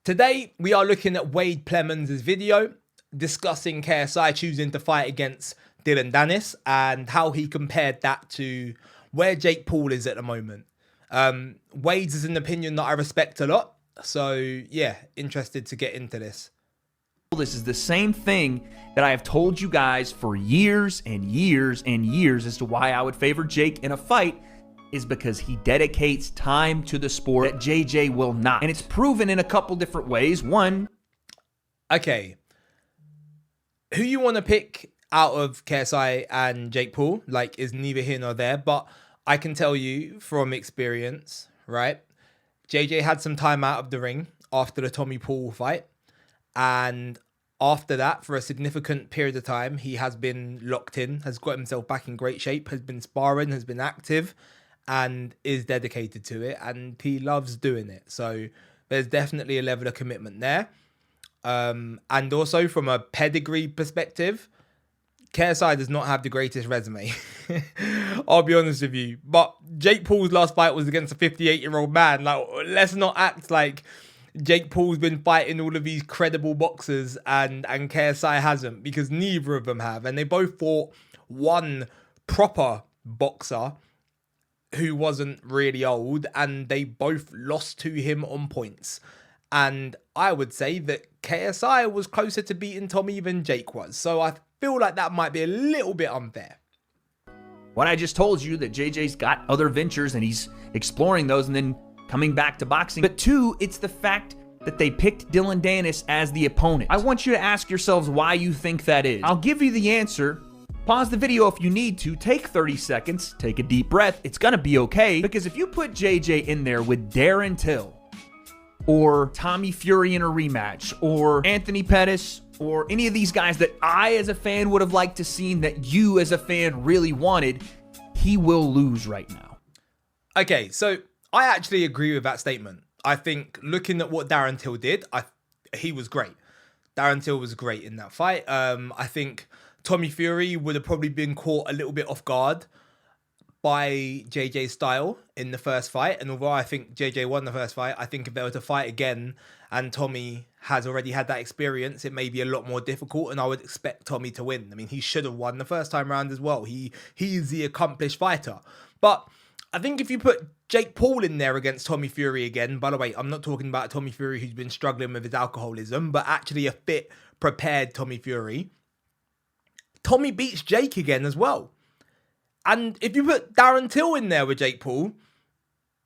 Today, we are looking at Wade Plemons' video discussing KSI choosing to fight against Dylan Dennis and how he compared that to where Jake Paul is at the moment. Wade's is an opinion that I respect a lot. So, yeah, interested to get into this. This is the same thing that I have told you guys for years and years and years as to why I would favor Jake in a fight is because he dedicates time to the sport that JJ will not. And it's proven in a couple different ways. One. Okay. Who you want to pick out of KSI and Jake Paul, like, is neither here nor there. But I can tell you from experience, right? JJ had some time out of the ring after the Tommy Paul fight. And after that, for a significant period of time, he has been locked in, has got himself back in great shape, has been sparring, has been active, and is dedicated to it. And he loves doing it. So there's definitely a level of commitment there. And also from a pedigree perspective, KSI does not have the greatest resume. I'll be honest with you. But Jake Paul's last fight was against a 58-year-old man. Like, let's not act like Jake Paul's been fighting all of these credible boxers and KSI hasn't, because neither of them have. And they both fought one proper boxer who wasn't really old, and they both lost to him on points. And I would say that KSI was closer to beating Tommy than Jake was. So I feel like that might be a little bit unfair. What I just told you, that JJ's got other ventures and he's exploring those and then coming back to boxing. But two, it's the fact that they picked Dylan Dennis as the opponent. I want you to ask yourselves why you think that is. I'll give you the answer. Pause the video if you need to. Take 30 seconds. Take a deep breath. It's going to be okay. Because if you put JJ in there with Darren Till or Tommy Fury in a rematch or Anthony Pettis or any of these guys that I as a fan would have liked to seen, that you as a fan really wanted, he will lose right now. Okay, so I actually agree with that statement. I think looking at what Darren Till did, he was great. Darren Till was great in that fight. I think Tommy Fury would have probably been caught a little bit off guard by JJ's style in the first fight. And although I think JJ won the first fight, I think if they were to fight again and Tommy has already had that experience, it may be a lot more difficult, and I would expect Tommy to win. I mean, he should have won the first time around as well. He's the accomplished fighter. But I think if you put Jake Paul in there against Tommy Fury again, by the way, I'm not talking about Tommy Fury who's been struggling with his alcoholism, but actually a fit, prepared Tommy Fury, Tommy beats Jake again as well. And if you put Darren Till in there with Jake Paul,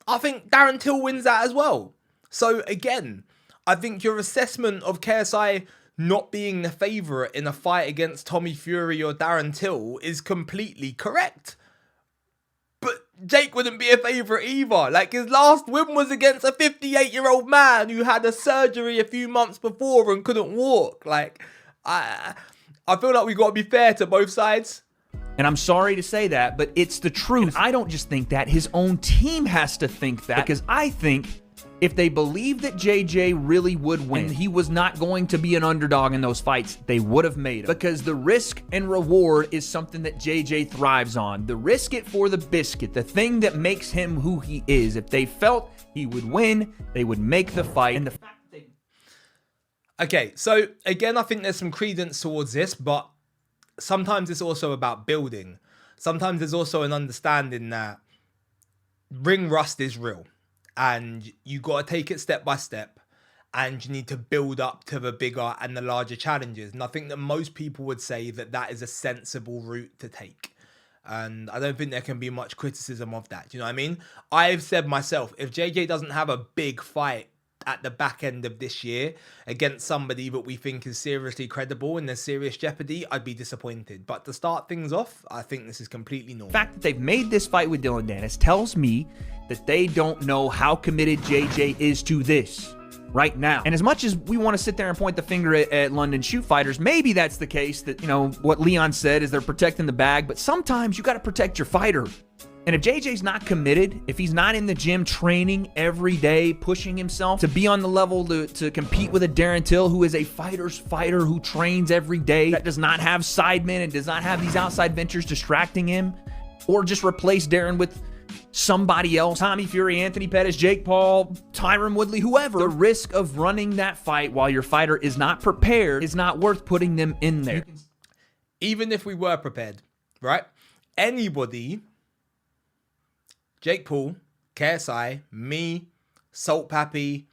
I think Darren Till wins that as well. So again, I think your assessment of KSI not being the favourite in a fight against Tommy Fury or Darren Till is completely correct. But Jake wouldn't be a favourite either. Like, his last win was against a 58-year-old man who had a surgery a few months before and couldn't walk. Like, I feel like we've got to be fair to both sides. And I'm sorry to say that, but it's the truth. And I don't just think that. His own team has to think that, because I think if they believe that JJ really would win, he was not going to be an underdog in those fights, they would have made him. Because the risk and reward is something that JJ thrives on. The risk it for the biscuit, the thing that makes him who he is. If they felt he would win, they would make the fight. And the fact that they... Okay, so again, I think there's some credence towards this, but sometimes it's also about building. Sometimes there's also an understanding that ring rust is real. And you got to take it step by step, and you need to build up to the bigger and the larger challenges. And I think that most people would say that that is a sensible route to take. And I don't think there can be much criticism of that. Do you know what I mean? I've said myself, if JJ doesn't have a big fight at the back end of this year against somebody that we think is seriously credible and there's serious jeopardy, I'd be disappointed. But to start things off, I think this is completely normal. The fact that they've made this fight with Dylan Dennis tells me that they don't know how committed JJ is to this right now. And as much as we want to sit there and point the finger at London shoot fighters, maybe that's the case, that, you know, what Leon said is they're protecting the bag, but sometimes you got to protect your fighter. And if JJ's not committed, if he's not in the gym training every day, pushing himself to be on the level to compete with a Darren Till, who is a fighter's fighter, who trains every day, that does not have sidemen and does not have these outside ventures distracting him, or just replace Darren with somebody else, Tommy Fury, Anthony Pettis, Jake Paul, Tyron Woodley, whoever, the risk of running that fight while your fighter is not prepared is not worth putting them in there. Even if we were prepared, right? Anybody, Jake Paul, KSI, me, Salt Pappy,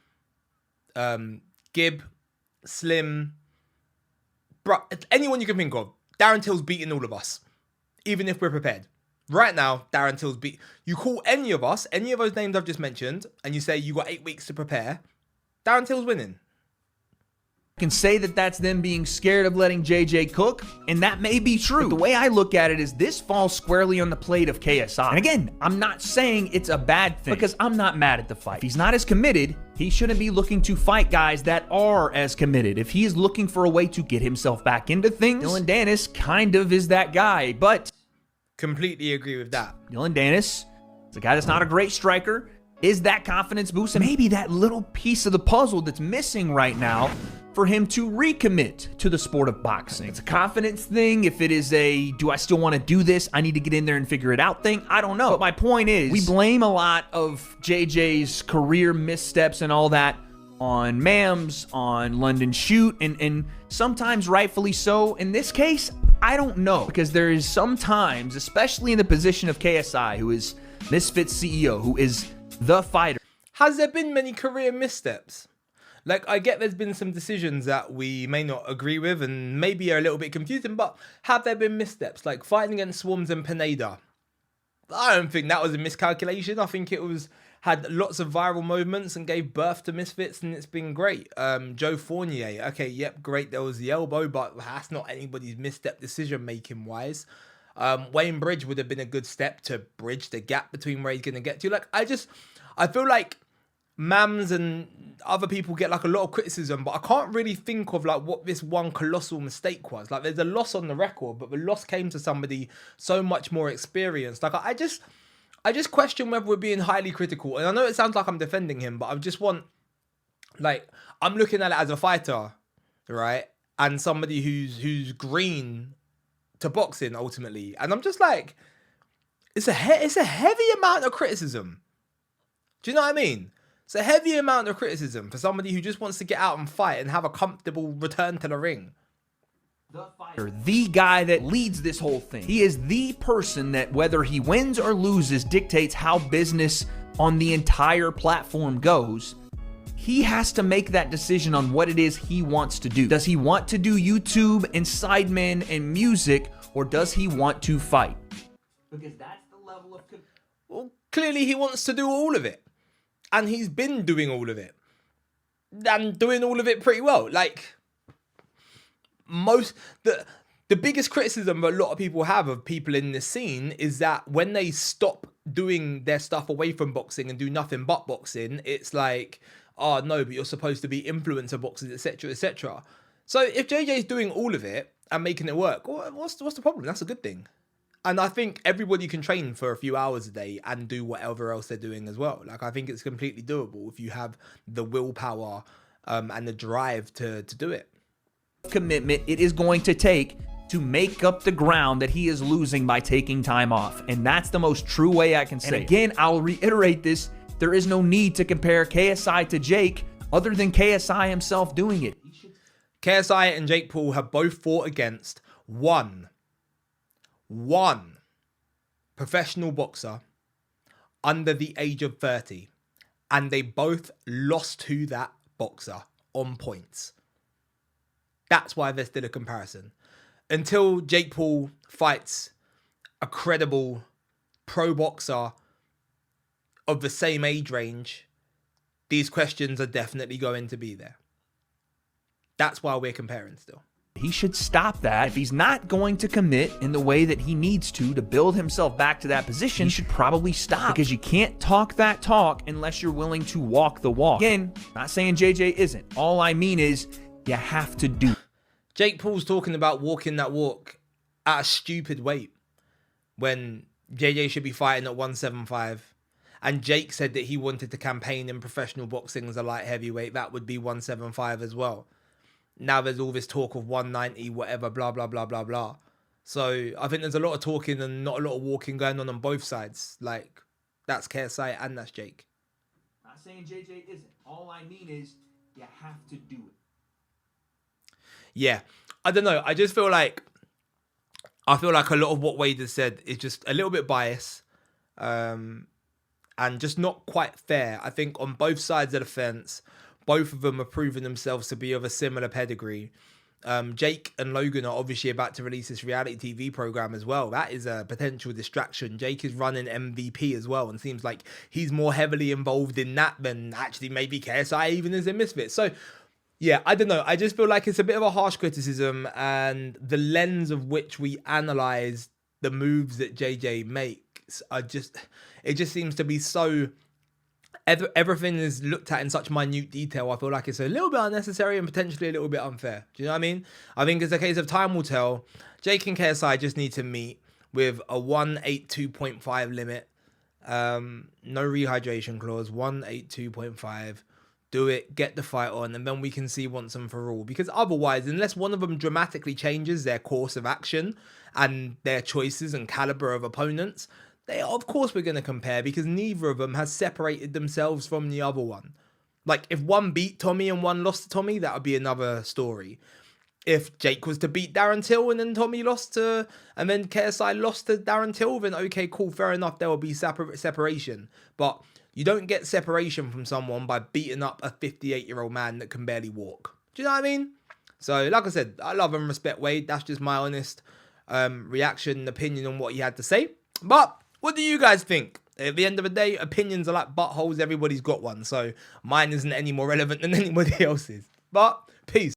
Gib, Slim, anyone you can think of, Darren Till's beating all of us, even if we're prepared. Right now, Darren Till's beat. You call any of us, any of those names I've just mentioned, and you say you got 8 weeks to prepare, Darren Till's winning. Can say that that's them being scared of letting JJ cook, and that may be true. But the way I look at it is this falls squarely on the plate of KSI. And again, I'm not saying it's a bad thing because I'm not mad at the fight. If he's not as committed, he shouldn't be looking to fight guys that are as committed. If he is looking for a way to get himself back into things, Dillon Danis kind of is that guy, but completely agree with that. Dillon Danis is a guy that's not a great striker, is that confidence boost, and maybe that little piece of the puzzle that's missing right now for him to recommit to the sport of boxing. It's a confidence thing. If it is a, do I still want to do this? I need to get in there and figure it out thing. I don't know. But my point is, we blame a lot of JJ's career missteps and all that on Mams, on London Shoot, and sometimes rightfully so. In this case, I don't know. Because there is sometimes, especially in the position of KSI, who is Misfits CEO, who is the fighter. Has there been many career missteps? Like, I get there's been some decisions that we may not agree with and maybe are a little bit confusing, but have there been missteps? Like fighting against Swarms and Pineda. I don't think that was a miscalculation. I think it was had lots of viral moments and gave birth to Misfits, and it's been great. Joe Fournier, okay, yep, great. There was the elbow, but that's not anybody's misstep decision-making wise. Wayne Bridge would have been a good step to bridge the gap between where he's going to get to. Like, I feel like Mams and other people get like a lot of criticism, but I can't really think of like what this one colossal mistake was. Like, there's a loss on the record, but the loss came to somebody so much more experienced. Like, I just question whether we're being highly critical. And I know it sounds like I'm defending him, but I just want, like, I'm looking at it as a fighter, right? And somebody who's green to boxing ultimately. And I'm just like, it's a heavy amount of criticism. Do you know what I mean? It's a heavy amount of criticism for somebody who just wants to get out and fight and have a comfortable return to the ring. The fighter, the guy that leads this whole thing. He is the person that, whether he wins or loses, dictates how business on the entire platform goes. He has to make that decision on what it is he wants to do. Does he want to do YouTube and Sidemen and music, or does he want to fight? Because that's the level of... Well, clearly he wants to do all of it. And he's been doing all of it. And doing all of it pretty well. Like, the biggest criticism a lot of people have of people in this scene is that when they stop doing their stuff away from boxing and do nothing but boxing, it's like, oh no, but you're supposed to be influencer boxers, etc., etc. So if JJ's doing all of it and making it work, what's the problem? That's a good thing. And I think everybody can train for a few hours a day and do whatever else they're doing as well. Like, I think it's completely doable if you have the willpower and the drive to do it. Commitment it is going to take to make up the ground that he is losing by taking time off. And that's the most true way I can say. And again, I'll reiterate this. There is no need to compare KSI to Jake other than KSI himself doing it. KSI and Jake Paul have both fought against one professional boxer under the age of 30, and they both lost to that boxer on points. That's why there's still a comparison. Until Jake Paul fights a credible pro boxer of the same age range, these questions are definitely going to be there. That's why we're comparing still. He should stop that. If he's not going to commit in the way that he needs to build himself back to that position, he should probably stop. Because you can't talk that talk unless you're willing to walk the walk. Again, not saying JJ isn't. All I mean is you have to do. Jake Paul's talking about walking that walk at a stupid weight when JJ should be fighting at 175. And Jake said that he wanted to campaign in professional boxing as a light heavyweight. That would be 175 as well. Now there's all this talk of 190, whatever, blah, blah, blah, blah, blah. So I think there's a lot of talking and not a lot of walking going on both sides. Like, That's KSI and that's Jake. Not saying JJ isn't. All I mean is you have to do it. Yeah, I don't know. I feel like a lot of what Wade has said is just a little bit biased, and just not quite fair. I think on both sides of the fence, both of them have proven themselves to be of a similar pedigree. Jake and Logan are obviously about to release this reality TV program as well. That is a potential distraction. Jake is running MVP as well, and seems like he's more heavily involved in that than actually maybe KSI even is in Misfits. So yeah, I don't know. I just feel like it's a bit of a harsh criticism, and the lens of which we analyze the moves that JJ makes it just seems to be so, everything is looked at in such minute detail. I feel like it's a little bit unnecessary and potentially a little bit unfair. Do you know what I mean? I think it's a case of time will tell. Jake and KSI just need to meet with a 182.5 limit. No rehydration clause, 182.5. Do it, get the fight on, and then we can see once and for all. Because otherwise, unless one of them dramatically changes their course of action and their choices and caliber of opponents, of course we're going to compare, because neither of them has separated themselves from the other one. Like, if one beat Tommy and one lost to Tommy, that would be another story. If Jake was to beat Darren Till and then Tommy lost to, and then KSI lost to Darren Till, then okay, cool, fair enough, there will be separation. But you don't get separation from someone by beating up a 58-year-old man that can barely walk. Do you know what I mean? So, like I said, I love and respect Wade. That's just my honest reaction and opinion on what he had to say. But what do you guys think? At the end of the day, opinions are like buttholes. Everybody's got one. So mine isn't any more relevant than anybody else's. But peace.